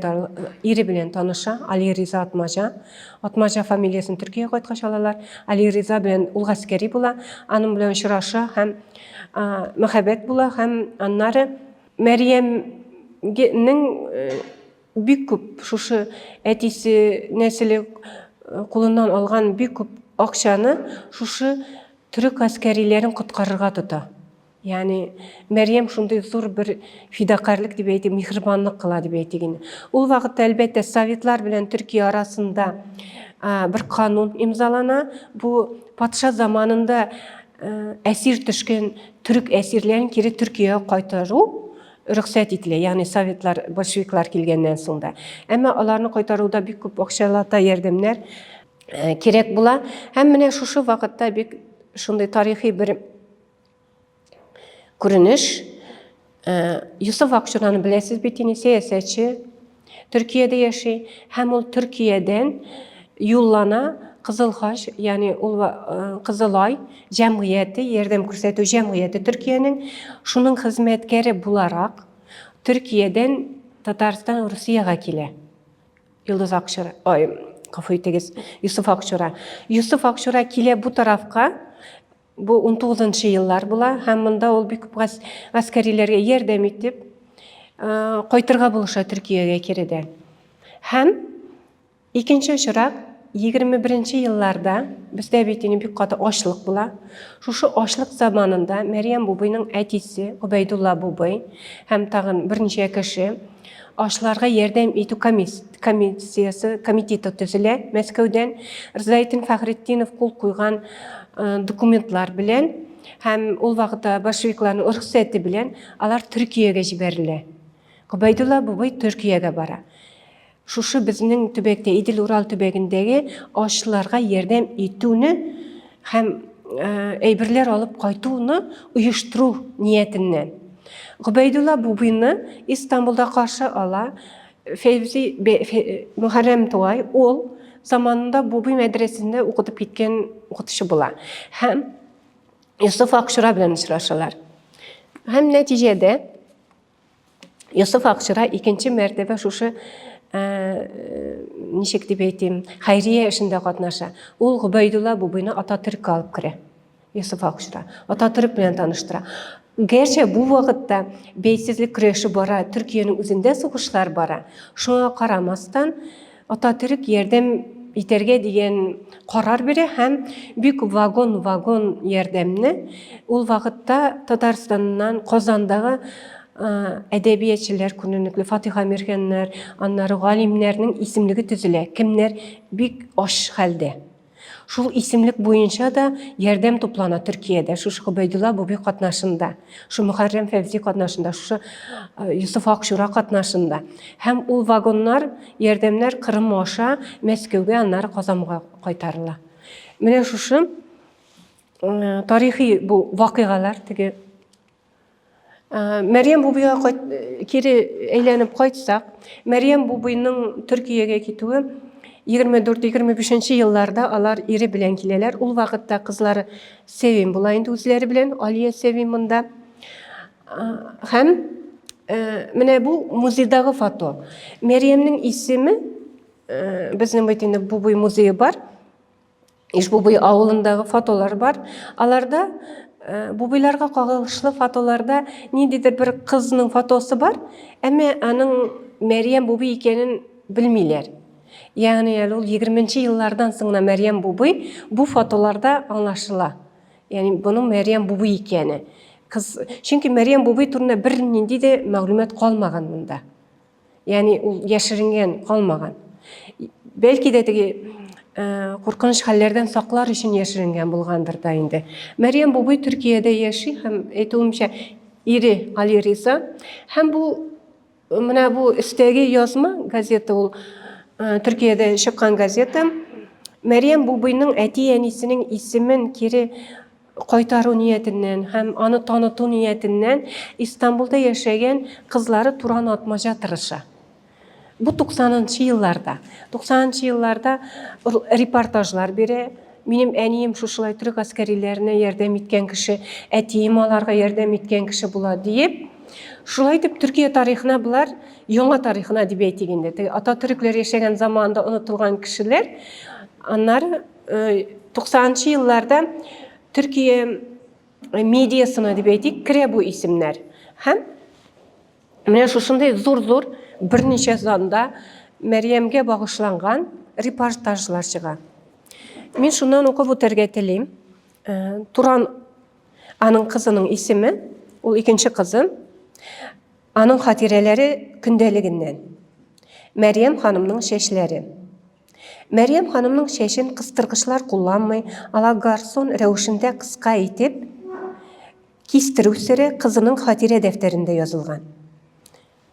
таныша, Али Риза Атмажа. Атмажа фамилиясын Төркиягә кайткач алалар. Али Риза белән ул гаскәри була, аның белән очраша һәм мәхәббәт була һәм аннары Мәрьямнең бик күп шушы әтисе нәселе кулыннан алган бик күп акчаны шушы төрек гаскәриләрен коткарырга тота. Yani Мәрьям шундый зур бер фидакарлык дип әйтеп, михрибанлык кыла дип әйтегез. Ул вакытта әлбәттә Советлар белән Төркия арасында бер канун имзалана. Бу патша заманында әсир төшкән төрек әсирләрен кире Төркиягә кайтару рөхсәт ителә, ягъни Советлар, большевиклар килгәннән соң да. Әмма аларны кайтаруда бик күп акчалата ярдәмнәр кирәк була. Һәм менә шушы вакытта бик шундый тарихи бер күренеш. Юсуф Акчураны беләсез бит, сәясәтче, Төркиядә яши, һәм ул Төркиядән юллана Кызыл Хач, ягъни ул Кызылай җәмгыяте, ярдәм күрсәтү җәмгыяте Төркиянең шуның хезмәткәре буларак Төркиядән Татарстан, Русияга килә. Йолдыз Акчура, гафу итегез, Юсуф Акчура. Юсуф Акчура килә бу тарафка. Бу 19-нчы еллар була, һәм монда ул бик гаскәриләргә ярдәм итеп кайтырга булыша Төркиягә киредән. Һәм икенче очрак 21-нче елларда бездә бит бик каты ачлык була. Шушы ачлык заманында Мәрьям бубыйның әтисе Гобәйдулла бубый һәм тагын берничә кеше ашларга ярдәм итү комитеты төзелә. Мәскәүдән Рзайтин Фәхретдинов кул куйган документлар белән һәм ул вакытта большевикларның рөхсәте белән алар Төркиягә җибәрелә. Гобәйдулла бубый Төркиягә бара. Шушы безнең төбәктә, Идел Урал төбәгендәге ашларга ярдәм итүне һәм әйберләр алып кайтуны оештыру ниятеннән. Гобәйдулла бубыйны Истанбулда каршы ала Фәйзи Мөхәррәм Туай, ул заманында бубый мәдрәсәсендә укытып киткән укытучы була. Һәм Юсуф Акчура белән очрашалар. Һәм нәтиҗәдә Юсуф Акчура икенче мәртәбә шушы ничек дип әйтим, хәйрия эшендә катнаша. Ул Гобәйдулла бубыйны Ататürk'кә алып керә. Yusuf Akşura. Atatürk bilen tanıştıra. Gerçi bu vaqtda beysizlik küreşi bara, Türkiye'nin üzerinde soğuşlar bara. Şuna qaramasdan Atatürk yerdem iterge degan qarar beri hem büyük vagon yerdemni ul vaqtda Tatarstandan Qozandağı edebiyatçılar kununuklu Fatih Amirgenler, anları galimlerinin isimligi tüzüle. Kimler büyük aş halde. Şul isimlik boyunca da yerdem toplana Türkiye'de. Şu Kubeydullah Bubi katnaşında, şu Muharrem Fevzi katnaşında, şu Yusuf Akşura katnaşında. Hem ul vagonlar, yerdemler Kırım aşa, Mesköv'e anları Kazan'a kaytarıla. Mine şu tarihi bu vakıgalar, Meryem Bubi'ye kiri eğlenip kaytsak, Meryem Bubi'nin Türkiye'ye gittiği 24-25 yıllarda alar iri bilen kileler. Ul vaqtda kızları sevim bulayındı üzleri bilen, Aliye seviminde. Hem mine bu muzeydağı foto. Meryem'nin ismi, bizim baytında Bubi muzeyi var. İş Bubi avulundağı fotolar var. Alarda Bubilarga kagılışlı fotolarda nididir bir kızının fotosu var. Ama anın Meryem Bubi ikenin bilmiler. Yani 20. yıllardan sonra Meryem Bubi bu fotolarda anlaşıla. Yani bunun Meryem Bubi ikeni. Kız, çünkü Meryem Bubi turuna bir nindi de mağlumat kalmagan bunda. Yani yaşırıngen kalmagan. Belki de korkunç hallerden saklar için yaşırıngen bulgandır da indi. Meryem Bubi Türkiye'de yaşıyor. Hem etuğumca iri Ali Rıza. Hem bu istegi yazma gazete ol. Türkiye'de çıkan gazete Meryem Bubi'nin etiyenisinin ismin kiri koytarı niyetinden hem anı tanıtı niyetinden İstanbul'da yaşayan kızları Turan atmaca tırışa. Bu 90'ncı yıllarda. 90'ncı yıllarda reportajlar biri. Benim eniyim şuşulay Türk askerilerine yardım etken kişi, etiyim alarga yardım etken kişi bula deyip, şulay deyip Türkiye tarihine bular, yona tarihine deyip eytiginde. Atatürkler yaşayan zamanında unutulgan kişiler, onlar 90'ncı yıllarda Türkiye medyasına deyip eytik, kire bu isimler. Hem şuşunday zor bir neçe zanda Meryem'ge bağışlangan reportajlar çığa. Men şundan okup ötergeteliyim. Turan anın kızının ismi, o ikinci kızı. Anın hatireleri kündeliginden. Meryem Hanım'nın şeşleri. Meryem Hanım'nın şeşin kıstırgıçlar kullanmay, ala garson revişinde kıska itip, kistirüsleri kızının hatire defterinde yazılgan.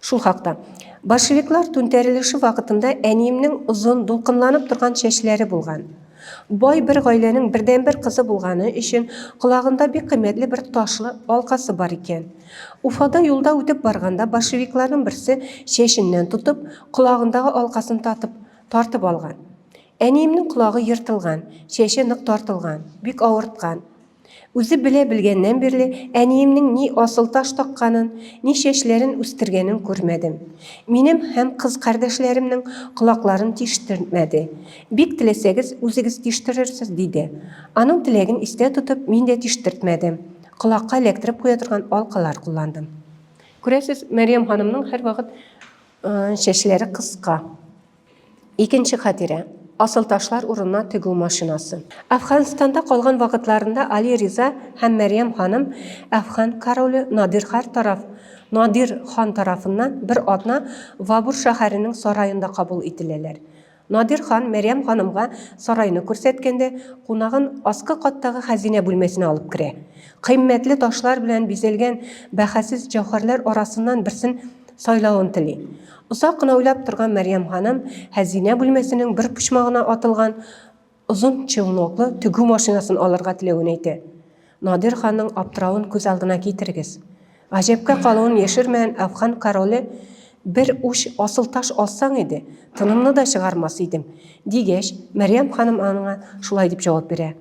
Şul haqda. Bolşeviklar tünterilişi vaqtında eniyimnin uzun dulqınlanıp durgan şeşleri bulgan. Boy bir ailenin birden bir kızı bulganı için kulağında bir kıymetli bir taşlı alkası var iken. Ufada yolda ötüp barganda bolşevikların birisi şeşinden tutup kulağındağı alkasını tartıp algan. Eniyimnin kulağı yırtılgan, şeşi nık tartılgan, büyük ağırtkan. Özü bile bilgenden birli eniyimnin ni asıl taş taqqanın, ni şeşlerin üstürgenin görmedim. Benim hem kız kardeşlerimnin kulaklarını tiştirmedi. Bik tileseniz özünüz tiştirirsiz dedi. Anın tilegin iste tutup men de tiştirtmedim. Kulakka elektrip koyadırgan alqalar kullandım. Göresiz Meryem Hanım'nın her vakit şeşleri kıska. İkinci hatire. Asıl taşlar uruna tügü maşinası. Afganistan'da kalgan vakitlarında Ali Rıza hem Meryem Hanım Afgan karolü Nadir Han tarafından bir adına Vabur şəhərinin sarayında kabul edileler. Nadir Han Meryem Hanım'a sarayını körsetkende qonağın askı qattağı hazine bölmesine alıp kire. Kıymetli taşlar bilen bezelgen bahasiz cevherler arasından birsin saylağın tili. Uzaqına oylap turgan Meryem Hanım hazine bölmesinin bir puşmağına atılgan uzun çılnoklu tügü maşinasını alırga tileğini eydi. Nadir Han'ın aptırağın göz aldına getirgiz. Ajepke qalığın yeşirmeyen Afgan karolü bir uç asıl taş alsan idi, tınımını da çıkarmasıydım. Digeç, Meryem Hanım anına şulay dip cevap bire.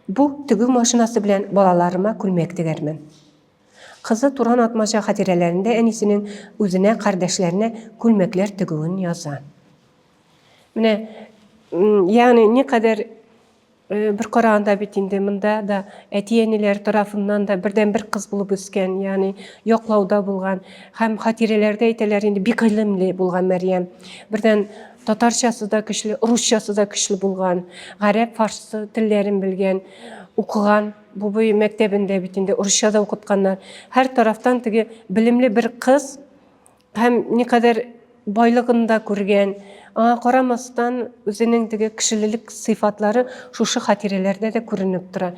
Bu tügü maşinası bilen balalarıma külmektigermen. Kızı Turan atmaca hatirelerinde en iyisinin özüne, kardeşlerine külmekler tügüğün yazan. Yani ne kadar bir qaraganda bit инде мында да әти-әниләр тарафыннан да бердән бер кыз булып үскән, ягъни яклауда булган һәм хатирәләрдә әйтәләр инде бик гыйлемле булган Мәрьям. Бердән татарчасы да көчле, русчасы да көчле булган, гарәп, фарсы телләрен белгән, укыган. Бу мәктәбендә бит инде русча да укытканнар. Һәр тарафтан теге белемле бер кыз һәм никадәр байлыгын да күргән. Аңа карамастан үзенең теге кешелелек сыйфатлары шушы хатирәләрдә дә күренеп тора.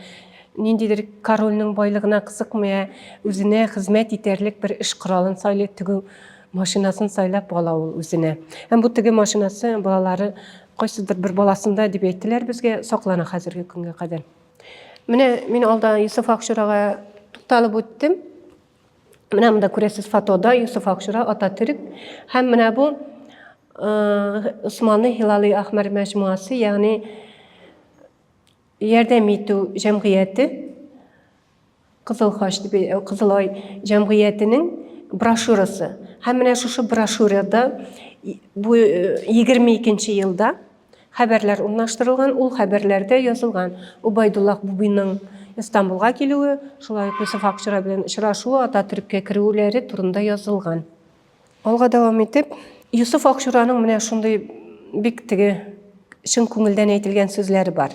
Ниндидер корольнең байлыгына кызыкмый, үзенә хезмәт итәрлек бер эш коралын сайлый, теге машинасын сайлап ала ул үзенә. Һәм бу теге машинасы балалары кайсыдыр бер баласында дип әйттеләр безгә, саклана хәзерге көнгә кадәр. Менә мин алда Юсуф Акчурага тукталып үттем. Менә монда күрәсез фотода Юсуф Акчура Ататürk һәм менә бу Усманлы Хилали Ахмар мәҗмуасы, ягъни ярдәм итү җәмгыяте, Кызыл Хач дип, Кызыл Ай җәмгыятенең брошюрасы. Һәм менә шушы брошюрада бу 22нче елда хәбәрләр урнаштырылган, ул хәбәрләрдә язылган Убайдуллах Бубинның Истанбулга килүе, шулай Юсуф Акчура белән очрашуы, Ататürkкә керүләре турында язылган. Алга дәвам итеп, Юсуф Акчураның менә шундый бик теге чын күңелдән әйтелгән сүзләре бар.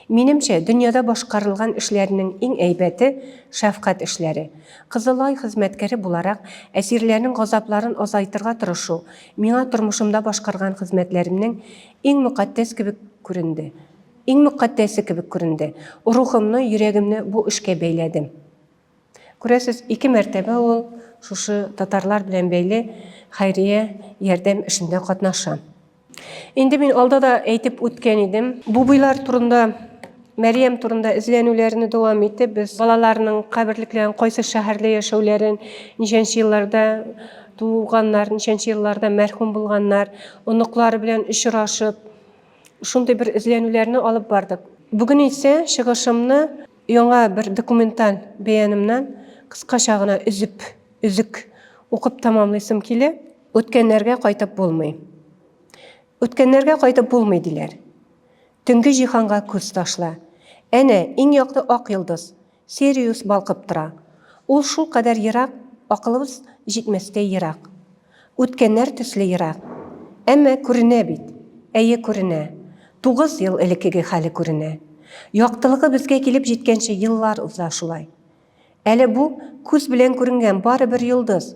Минемчә, дөньяда башкарылган эшләрнең иң әйбәте шәфкать эшләре. Кызыл Ай хезмәткәре буларак, әсирләрнең газапларын азайтырга тырышу миңа тормышымда башкарган хезмәтләремнең иң мөкатдәс кебек күренде. Иң мөкатдәсе кебек күренде. Рухымны, йөрәгемне бу эшкә бәйләдем. Күрәсез, 2 мәртәбә ул шушы татарлар белән бәйле хәйрия ярдәм эшендә катнаша. Инде мин алда да әйтеп үткән идем. Бу буйлар турында, Мәрьям турында эзләнүләрне дәвам итеп, без балаларның каберлекләрен, кайсы шәһәрдә яшәүләрен, ничәнче елларда туганнар, ничәнче елларда мәрхүм булганнар, оныклары белән очрашып, шундый бер эзләнүләрне алып бардык. Бүген исә чыгышымны яңа бер документаль бәянымнан кыскача гына үзек укып тамамлыйсым килә. Үткәннәргә кайтып булмый. Үткәннәргә кайтып булмый диләр. Төнге җиһанга күз ташла. Әнә иң якты ак йолдыз, Сириус балкып тора. Ул шул кадәр ерак, акылыбыз җитмәстәй ерак. Үткәннәр төсле ерак. Әмма күренә бит. Әйе күренә. 9 ел элеккеге хәле күренә. Яктылыгы безгә килеп җиткәнче еллар уза шулай. Әле бу күз белән күренгән бары бер йолдыз.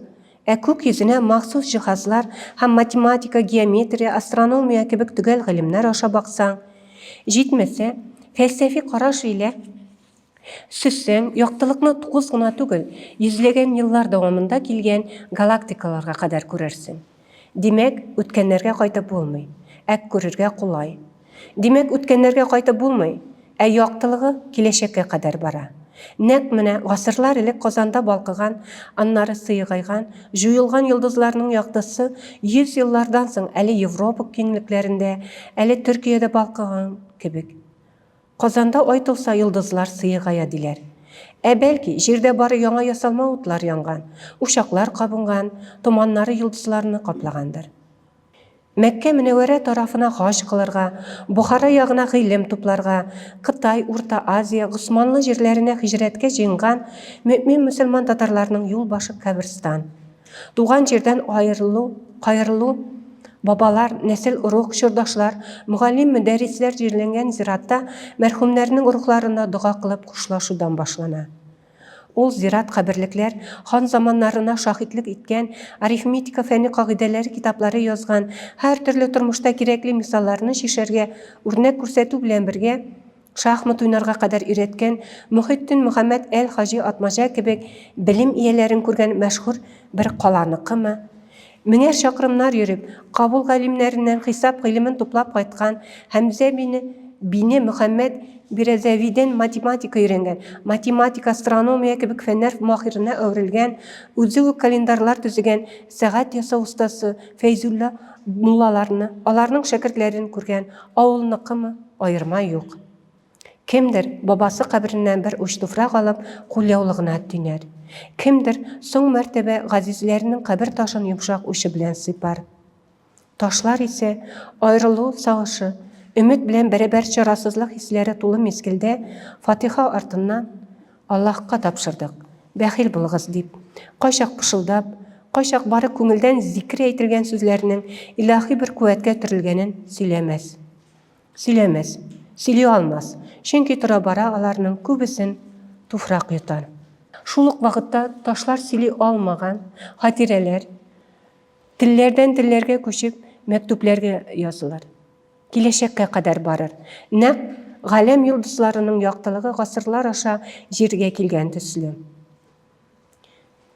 Күк йөзенә махсус җиһазлар һәм математика, геометрия, астрономия кебек төгәл гыйлемнәр аша баксаң, җитмәсә, фәлсәфи караш илә сөссәң, яктылыкны 9 гына түгел, йөзләгән еллар дәвамында килгән галактикаларга кадәр күрерсең. Димәк, үткәннәргә кайтып булмый, күрергә кулай. Димәк, үткәннәргә кайтып булмый, яктылыгы киләчәккә кадәр бара. Нәкъ менә гасырлар элек Казанда балкыган, аннары сыйгайган, җуелган йолдызларның яктысы 100 еллардан соң әле Европа киңлекләрендә, әле Төркиядә балкыган кебек. Казанда ай тулса йолдызлар сыйгая диләр. Бәлки, җирдә бары яңа ясалма утлар янган, ушаклар кабынган, томаннары йолдызларны каплагандыр. Мәккә Мөнәввәрә тарафына хаҗ кылырга, Бухара ягына гыйлем тупларга, Кытай, Урта Азия, Госманлы җирләренә хиҗрәткә җыенган мөэмин мөселман татарларның юл башы каберстан. Туган җирдән кайрылу, бабалар, нәсел урык, чордашлар, мугаллим, мөдәррисләр җирләнгән зиратта мәрхүмнәрнең рухларына дуга кылып хушлашудан башлана. Ул зират каберлекләр хан заманнарына шаһитлек иткән, арифметика фәнни кагыйдәләре китаплары язган, һәр төрле тормышта кирәкле мисалларны шишәргә, үрнәк күрсәтү белән бергә шахмат уйнарга кадәр өйрәткән Мөхитдин Мөхәммәд әл-Хаҗи Атмаҗа кебек белем ияләрен күргән мәшһүр бер каланыкымы? Меңәр чакрымнар йөреп, кабул галимнәреннән хисап гыйлемен туплап кайткан Хәмзә бине Мөхәммәд Бирәзәвидән математика өйрәнгән, математика, астрономия кебек фәннәр маһиренә әверелгән, үзе календарлар төзегән сәгать ясау ustaсы Фәйзулла муллаларны, аларның шәкертләрен күргән авылныкымы, аерма юк. Кемдер бабасы кабереннән бер уч туфрак алып, кулъяулыгына төйнәр. Кемдер соң мәртәбә газизләренең кабер ташын йомшак учы белән сыйпар. Ташлар исә аерылу сагышы, Өмет белән бәрабәр чарасызлык хисләре тулы мизгелдә Фатиха артыннан Аллаһка тапшырдык. Бәхил булыгыз дип, кайчак пышылдап, кайчак бары күңелдән зикр әйтелгән сүзләрнең илаһи бер куәткә төрелгәнен сөйләмәс. Сөйли алмас. Чөнки тора-бара аларның күбесен туфрак йотар. Шул ук вакытта ташлар сөйли алмаган хатирәләр телләрдән телләргә күчеп мәктүбләргә язылыр. Киләчәккә кадәр барыр. Нәкъ галәм йолдызларының яктылыгы гасырлар аша җиргә килгән төсле.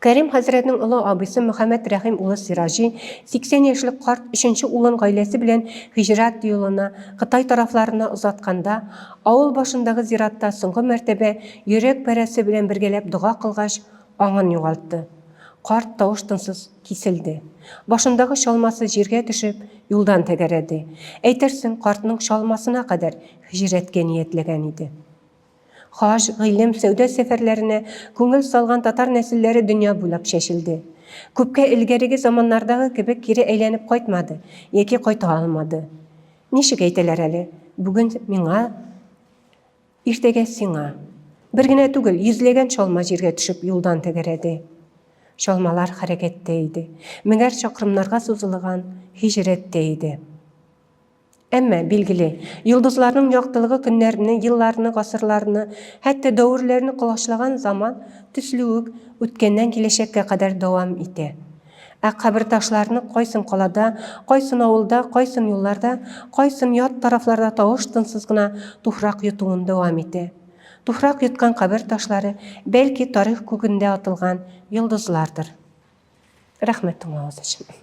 Кәрим хәзрәтнең олы абыйсы Мөхәммәд Рәхим улы Сиражи 80 яшьлек карт 3нче улын гаиләсе белән һиҗрәт юлына Кытай тарафларына озатканда, авыл башындагы зиратта соңгы мәртәбә йөрәк парәсе белән бергәләп дуга кылгач, аңын югалтты. Карт тавыш-тынсыз киселде. Башындагы чалмасы җиргә төшеп, юлдан тәгәрәде. Әйтерсең, картның чалмасына кадәр һиҗрәткә ниятләгән иде. Хаж, гыйлем, сәүдә сәфәрләренә күңел салган татар нәселләре дөнья буйлап чәчелде. Күпкә илгәреге заманнардагы кебек кире әйләнеп кайтмады, яки кайта алмады. Ничек әйтәләр әле? Бүген миңа, иртәгә сиңа. Бер генә түгел, йөзләгән чалма җиргә төшеп юлдан тәгәрәде. Чалмалар хәрәкәттә иде. Меңәр чакрымнарга сузылган һиҗрәттә иде. Әмма билгеле, йолдызларның яктылыгы көннәрне, елларны, гасырларны, хәтта дәврләрне кылачлаган заман төсле үк үткәннән киләчәккә кадәр дәвам итә. Кабер ташларны кайсын калада, кайсын авылда, кайсын юлларда, кайсын ят тарафларда тавыш-тынсыз гына туфрак йотуын дәвам итә. Туфрак йоткан кабер ташлары бәлки тарих күгендә атылган йолдызлардыр. Рәхмәт тыңлавыгыз өчен.